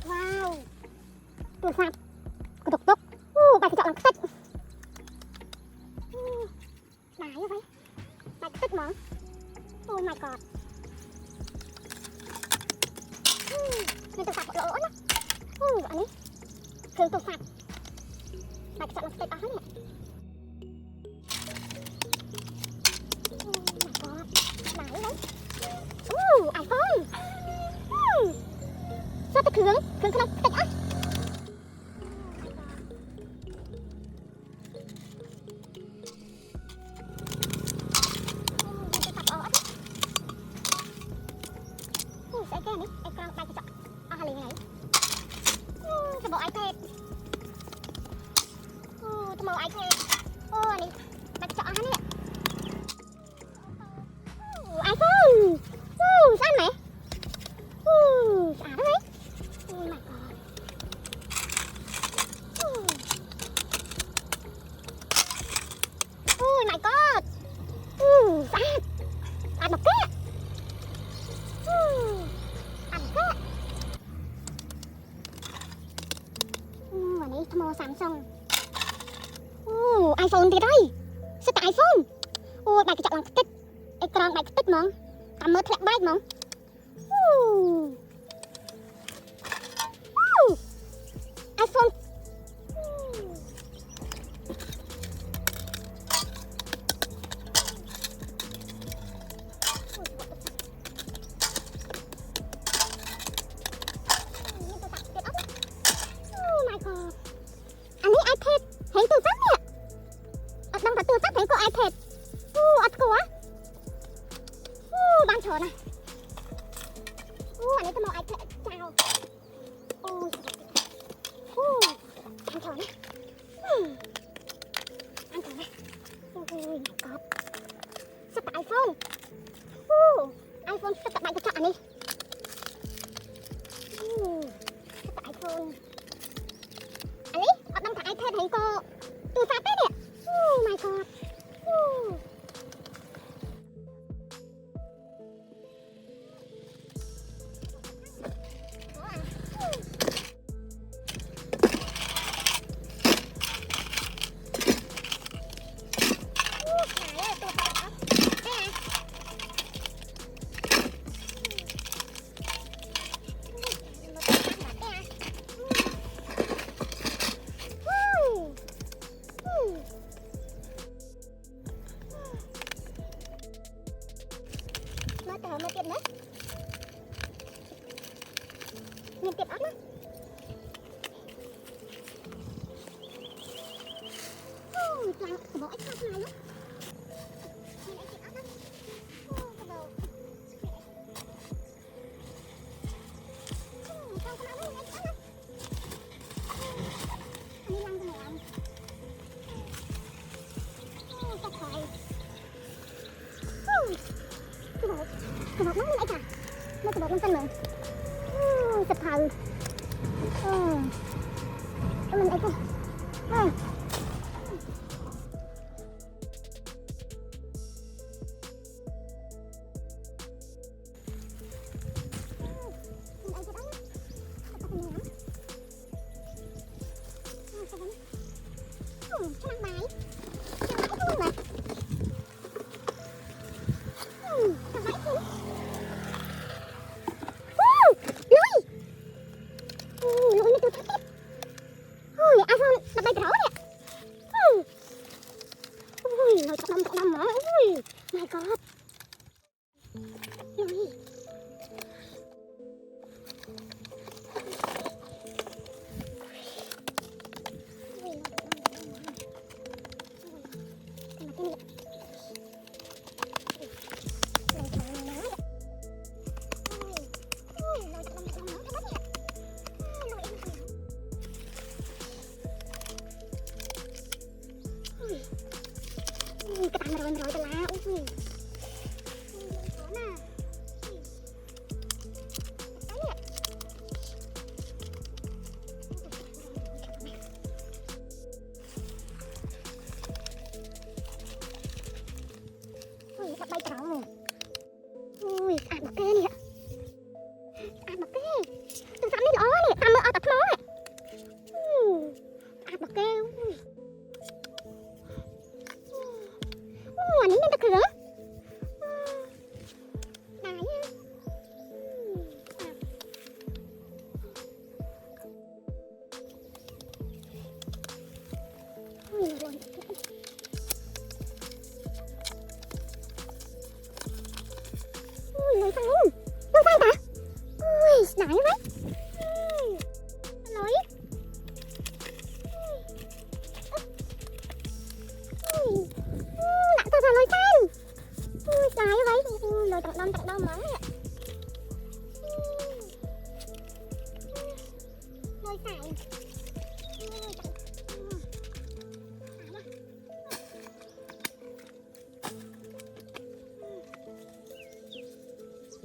Wow, tuột sạp, tục tục, bài phải chọn làm tích. Bài như vậy, bài tích món. Oh my god. Nên tuột sạp một lỗ nữa. Anh ấy, thường tuột sạp, bài phải chọn làm tích đó nè. iPhone. Sao ta cường không tích á. Sẽ cái này, em con bay cho chọn. Liền này. Cái bộ iPad. Cái bộ iPad. Này, bay chọn nè. iPhone. Sao mẹ? Đó đấy. Oh my god. Oh my god. Sao? Ăn một cái. Ăn một cái. Này tham mô Samsung. iPhoneទៀតហើយសិតតែ iPhone បែកកញ្ចក់ឡើងខ្ទេចអេក្រង់បែកខ្ទេចហ្មងតាមមើលធ្លាក់បែកហ្មងiPhone anh ấy iPad hẹn từ sắp nè đang phải từ sắp hẹn có iPad ọt của ban chờ này anh ấy có màu iPad chào ăn chờ này ăn chờ này ôi có sắp tại iPhone iPhone sắp tại bạn cho chọn đi sắp tại iPhone anh ấy đang thả iPad hẹn cô từ xa tết nè oh my god mới tiệm đấy nhìn tiệm ớt đó chàng của bộ ếch khác này á nhìn anh tiệm ớt đó cái đầu sao có ớt đấy ếch ớt đó đi lăn cho mẹ chắc phải cái bột nó lên cả nó cái bột lên chân mình sập thờ mình ấy không iPhone đập bay cái đó nè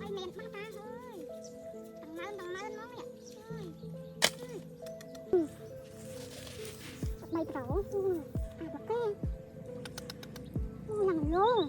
Ôi miền bác ta ơi. Tầng nơn nó mẹ. Mày tẩu. À bác cái. Làm luôn.